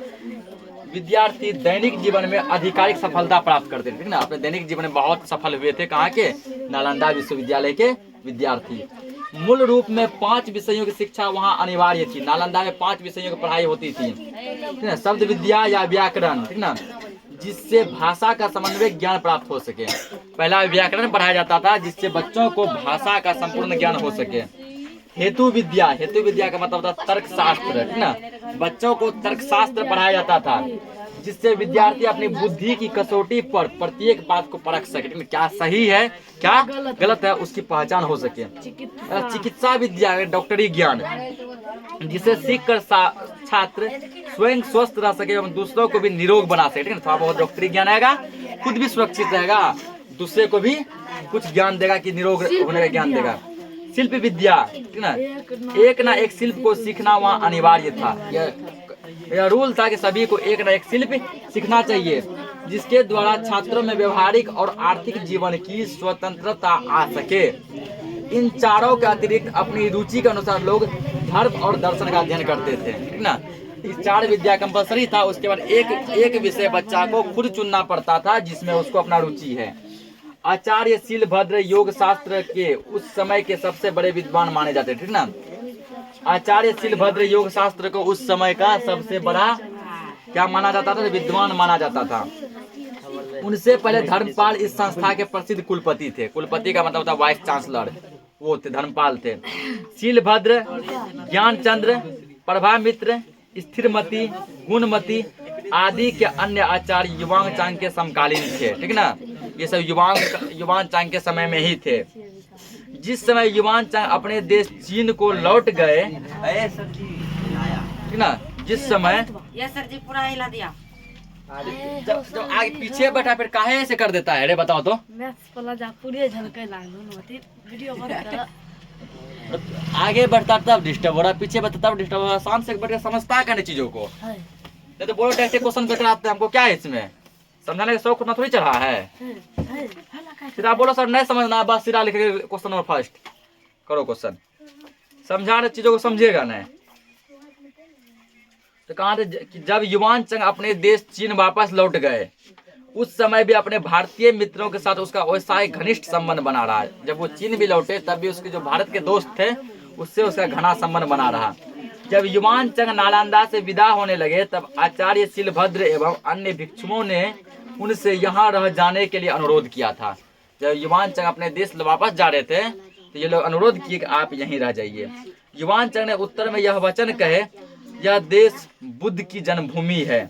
विद्यार्थी दैनिक जीवन में आधिकारिक सफलता प्राप्त करते थे, ठीक ना। अपने दैनिक जीवन में बहुत सफल हुए थे। कहाँ के? नालंदा विश्वविद्यालय के विद्यार्थी। मूल रूप में 5 विषयों की शिक्षा वहाँ अनिवार्य थी। नालंदा में 5 विषयों की पढ़ाई होती थी, ठीक ना। शब्द विद्या या व्याकरण, ठीक ना, जिससे भाषा का समन्वय ज्ञान प्राप्त हो सके। पहला व्याकरण पढ़ाया जाता था जिससे बच्चों को भाषा का संपूर्ण ज्ञान हो सके। हेतु विद्या का मतलब होता है तर्क शास्त्र, ठीक ना। बच्चों को तर्क शास्त्र पढ़ाया जाता था जिससे विद्यार्थी अपनी बुद्धि की कसौटी पर प्रत्येक बात को परख सके, क्या सही है क्या गलत है उसकी पहचान हो सके। चिकित्सा विद्या डॉक्टरी ज्ञान जिसे सीखकर छात्र स्वयं स्वस्थ रह सके एवं दूसरों को भी निरोग बना सके, ठीक है। थोड़ा बहुत डॉक्टरी ज्ञान आएगा, खुद भी सुरक्षित रहेगा, दूसरे को भी कुछ ज्ञान देगा कि निरोग होने का ज्ञान देगा। शिल्प विद्या, ठीक ना एक शिल्प को सीखना वहाँ अनिवार्य था। यह रूल था कि सभी को एक न एक शिल्प सीखना चाहिए जिसके द्वारा छात्रों में व्यवहारिक और आर्थिक जीवन की स्वतंत्रता आ सके। इन चारों के अतिरिक्त अपनी रुचि के अनुसार लोग धर्म और दर्शन का अध्ययन करते थे, ठीक ना। इस 4 विद्या कंपलसरी था। उसके बाद एक विषय बच्चा को खुद चुनना पड़ता था जिसमें उसको अपना रुचि है। आचार्य शीलभद्र योग शास्त्र के उस समय के सबसे बड़े विद्वान माने जाते, ठीक ना। आचार्य शीलभद्र योग शास्त्र को उस समय का सबसे बड़ा क्या माना जाता था? विद्वान माना जाता था। उनसे पहले धर्मपाल इस संस्था के प्रसिद्ध कुलपति थे। कुलपति का मतलब होता है वाइस चांसलर, वो थे धर्मपाल थे। शीलभद्र, ज्ञानचंद्र, प्रभामित्र, स्थिरमती, गुणमती आदि के अन्य आचार्य युवांग चांग के समकालीन थे, ठीक ना। ये सब युवान चांग के समय में ही थे। जिस समय युवान चांग अपने देश चीन को लौट गए, ठीक ना, जिस समय ये सर जी पूरा हिला दिया। जब आगे पीछे बैठा फिर काहे ऐसे कर देता है रे, बताओ तो। मैथ्स प्लाजा पूरे झलके लागलो नोती वीडियो बंद कर। आगे बढ़ता तब डिस्टर्ब हो रहा, पीछे बढ़ता तब डिस्टर्ब हो रहा। शाम से बैठ के समझता है चीजों को, है नहीं तो बोलो डायरेक्ट क्वेश्चन पे कराते हैं, हमको क्या है इसमें, समझाने का शौक उतना थोड़ी चढ़ा है। फिर आप बोलो सर नहीं समझना, बस सिरा लिख के क्वेश्चन नंबर फर्स्ट करो क्वेश्चन, समझाने चीजों को समझिएगा नहीं। तो कहा थे कि जब युवान चंग अपने देश चीन वापस लौट गए, उस समय भी अपने भारतीय मित्रों के साथ उसका वैसा ही घनिष्ठ संबंध बना रहा। जब वो चीन भी लौटे तब भी उसके जो भारत के दोस्त थे उससे उसका घना संबंध बना रहा। जब युवान चंग नालंदा से विदा होने लगे तब आचार्य शिलभद्र एवं अन्य भिक्षुओं ने उनसे यहाँ रह जाने के लिए अनुरोध किया था। जब युवान चंग अपने देश वापस जा रहे थे तो ये लोग अनुरोध किए कि आप यहीं रह जाइए। युवान चंग ने उत्तर में यह वचन कहे, यह देश बुद्ध की जन्मभूमि है,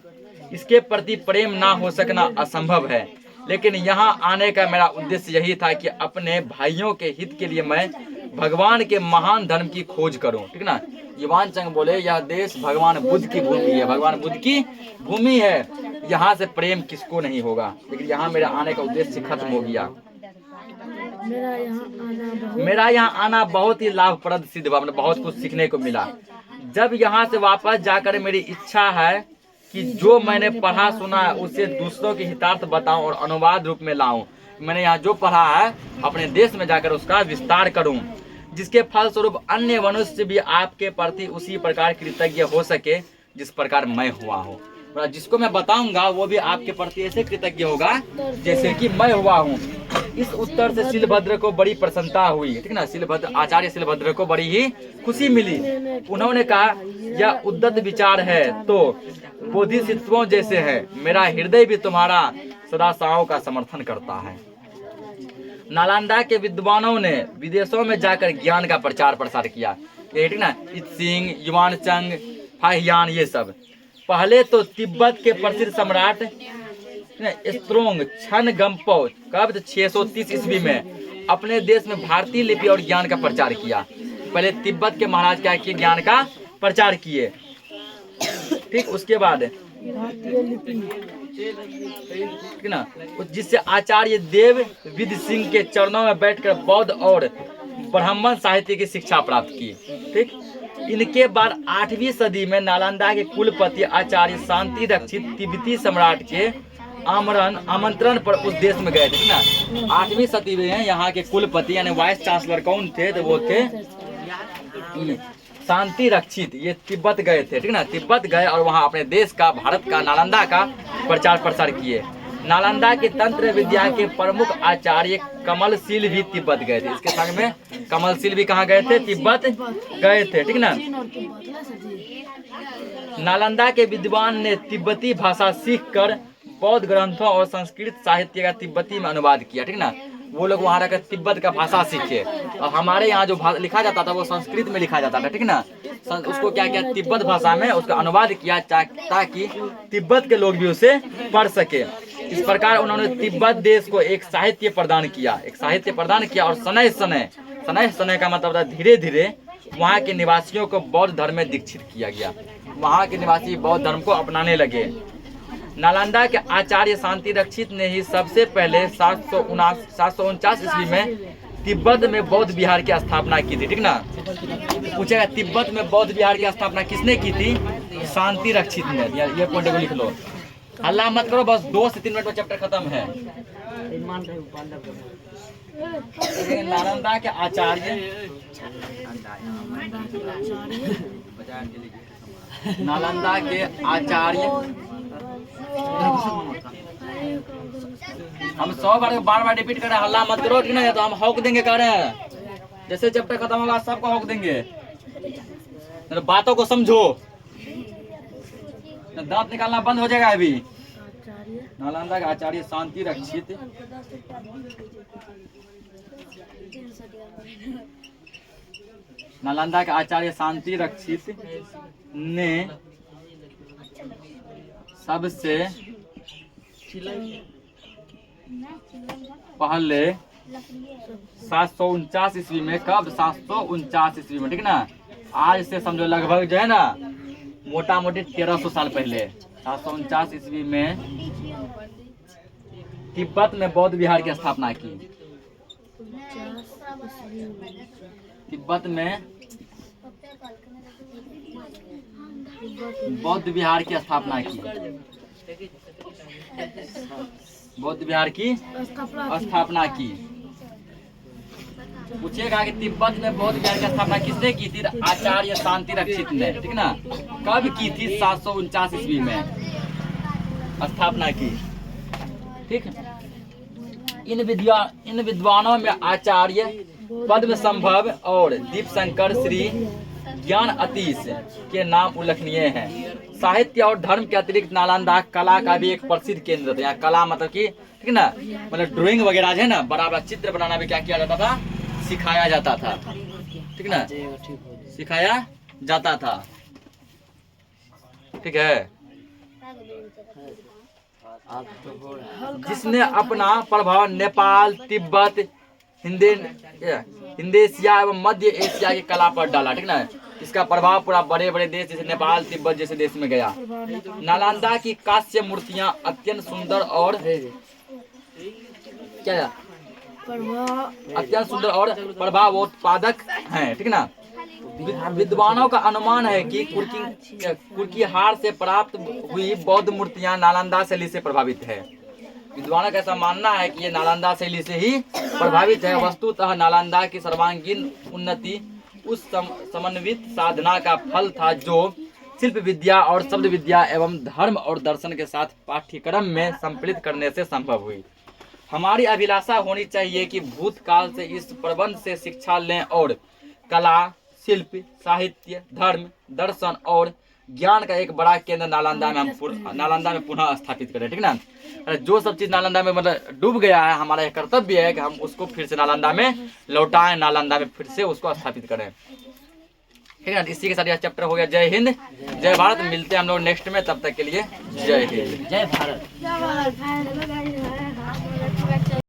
इसके प्रति प्रेम ना हो सकना असंभव है, लेकिन यहाँ आने का मेरा उद्देश्य यही था कि अपने भाइयों के हित के लिए मैं भगवान के महान धर्म की खोज करूं। ठीक ना, युवान चंग बोले यह देश भगवान बुद्ध की भूमि है, भगवान बुद्ध की भूमि है, यहाँ से प्रेम किसको नहीं होगा, लेकिन यहाँ मेरा आने का उद्देश्य खत्म हो गया। मेरा यहाँ आना बहुत ही लाभप्रद सिद्ध हुआ, मतलब बहुत कुछ सीखने को मिला। जब यहाँ से वापस जाकर मेरी इच्छा है कि जो मैंने पढ़ा सुना है उसे दूसरों के हितार्थ बताऊं और अनुवाद रूप में लाऊं। मैंने यहाँ जो पढ़ा है अपने देश में जाकर उसका विस्तार करूं, जिसके फलस्वरूप अन्य मनुष्य भी आपके प्रति उसी प्रकार कृतज्ञ हो सके जिस प्रकार मैं हुआ हूँ। जिसको मैं बताऊंगा वो भी आपके प्रति ऐसे कृतज्ञ होगा जैसे कि मैं हुआ हूँ। इस उत्तर से शिलभद्र को बड़ी प्रसन्नता हुई। ठीक ना, शिलभद्र आचार्य शिलभद्र को बड़ी ही खुशी मिली। उन्होंने कहा यह उद्दत विचार है तो बोधिसत्वों जैसे है, मेरा हृदय भी तुम्हारा सदाशाओं का समर्थन करता है। नालंदा के विद्वानों ने विदेशों में जाकर ज्ञान का प्रचार प्रसार किया। ठीक ना, इत्सिंग, युवान चंग, फाहियान, ये सब। पहले तो तिब्बत के प्रसिद्ध सम्राट स्त्रोंग छन गम्पो कब 630 ईस्वी में अपने देश में भारतीय लिपि और ज्ञान का प्रचार किया। पहले तिब्बत के महाराज क्या किए, ज्ञान का प्रचार किए। ठीक, उसके बाद ठीक ना, जिससे आचार्य देव विद सिंह के चरणों में बैठकर बौद्ध और ब्राह्मण साहित्य की शिक्षा प्राप्त की। ठीक, इनके बाद 8वीं सदी में नालंदा के कुलपति आचार्य शांति रक्षित तिब्बती सम्राट के आमंत्रण पर उस देश में गए थे ना। 8वीं सदी में यहाँ के कुलपति यानी वाइस चांसलर कौन थे, तो वो थे शांति रक्षित, ये तिब्बत गए थे। ठीक ना, तिब्बत गए और वहाँ अपने देश का, भारत का, नालंदा का प्रचार प्रसार किए। नालंदा के तंत्र विद्या के प्रमुख आचार्य कमलशील भी तिब्बत गए थे। इसके संग में कमलशील भी कहाँ गए थे, तिब्बत गए थे। ठीक ना, नालंदा के विद्वान ने तिब्बती भाषा सीखकर बौद्ध ग्रंथों और संस्कृत साहित्य का तिब्बती में अनुवाद किया। ठीक ना, वो लोग वहाँ रहकर तिब्बत का भाषा सीखे और हमारे यहाँ जो लिखा जाता था वो संस्कृत में लिखा जाता था। ठीक ना, उसको क्या किया, तिब्बत भाषा में उसका अनुवाद किया ताकि तिब्बत के लोग भी उसे पढ़ सके। इस प्रकार उन्होंने तिब्बत देश को एक साहित्य प्रदान किया और सनय सनय का मतलब धीरे धीरे वहाँ के निवासियों को बौद्ध धर्म में दीक्षित किया गया। वहाँ के निवासी बौद्ध धर्म को अपनाने लगे। नालंदा के आचार्य शांति रक्षित ने ही सबसे पहले 749 ईस्वी में तिब्बत में बौद्ध विहार की स्थापना की थी। ठीक ना, पूछेगा तिब्बत में बौद्ध विहार की स्थापना किसने की थी, शांति रक्षित ने। ये पॉइंट को लिख लो, हल्ला मत करो, बस 2 से 3 मिनट में चैप्टर खत्म है। नालंदा के आचार्य हम 100 बार रिपीट कर रहे हैं, हल्ला मत करो। ठीक ना, तो हम हौक देंगे, कह रहे हैं जैसे चैप्टर खत्म होगा सबको हौक देंगे। तो बातों को समझो, दांत निकालना बंद हो जाएगा अभी। नालंदा के आचार्य शांति रक्षित ने सबसे पहले 749 ईस्वी में, कब 749 ईस्वी में। ठीक ना, आज से समझो लगभग जो है ना मोटा मोटी 1300 साल पहले 749 ईस्वी में तिब्बत में बौद्ध विहार की स्थापना की। तिब्बत में बौद्ध विहार की स्थापना की। बौद्ध विहार की स्थापना की। पूछेगा कि तिब्बत में बौद्ध विहार की स्थापना किसने की थी? आचार्य शांति रक्षित ने, ठीक ना। कब की थी? 749 ईस्वी में स्थापना की, ठीक। इन विद्वानों में आचार्य पद्म संभव और दीपशंकर श्री ज्ञान अतीश के नाम उल्लेखनीय हैं। साहित्य और धर्म के अतिरिक्त नालंदा कला का भी एक प्रसिद्ध केंद्र था। यहाँ कला मतलब कि, ठीक ना, मतलब ड्राइंग वगैरह है ना, बड़ा बड़ा चित्र बनाना भी क्या किया जाता था? सिखाया जाता था, ठीक ना, सिखाया जाता था, ठीक है। जिसने अपना प्रभाव नेपाल, तिब्बत, हिंदेशिया एवं मध्य एशिया की कला पर डाला, ठीक ना। इसका प्रभाव पूरा बड़े बड़े देश जैसे नेपाल, तिब्बत जैसे देश में गया। नालंदा की कांस्य मूर्तियां अत्यंत सुंदर और क्या अत्यंत सुंदर और प्रभावोत्पादक हैं, ठीक ना। विद्वानों का अनुमान है कि कुर्कीहार से प्राप्त हुई बौद्ध मूर्तियां नालंदा शैली से प्रभावित है। विद्वानों का ऐसा मानना है कि ये नालंदा शैली से ही प्रभावित है। वस्तुतः नालंदा की सर्वांगीण उन्नति उस समन्वित साधना का फल था जो शिल्प विद्या और शब्द विद्या एवं धर्म और दर्शन के साथ पाठ्यक्रम में सम्मिलित करने से संभव हुई। हमारी अभिलाषा होनी चाहिए कि भूतकाल से इस प्रबंध से शिक्षा लें और कला, शिल्प, साहित्य, धर्म, दर्शन और ज्ञान का एक बड़ा केंद्र नालंदा में हम पुनः स्थापित करें, ठीक ना। जो सब चीज नालंदा में मतलब डूब गया है, हमारा यह कर्तव्य है कि हम उसको फिर से नालंदा में लौटाएं, नालंदा में फिर से उसको स्थापित करें, ठीक है ना। इसी के साथ यह चैप्टर हो गया। जय हिंद, जय भारत। मिलते हैं हम लोग नेक्स्ट में, तब तक के लिए जय हिंद, जय भारत।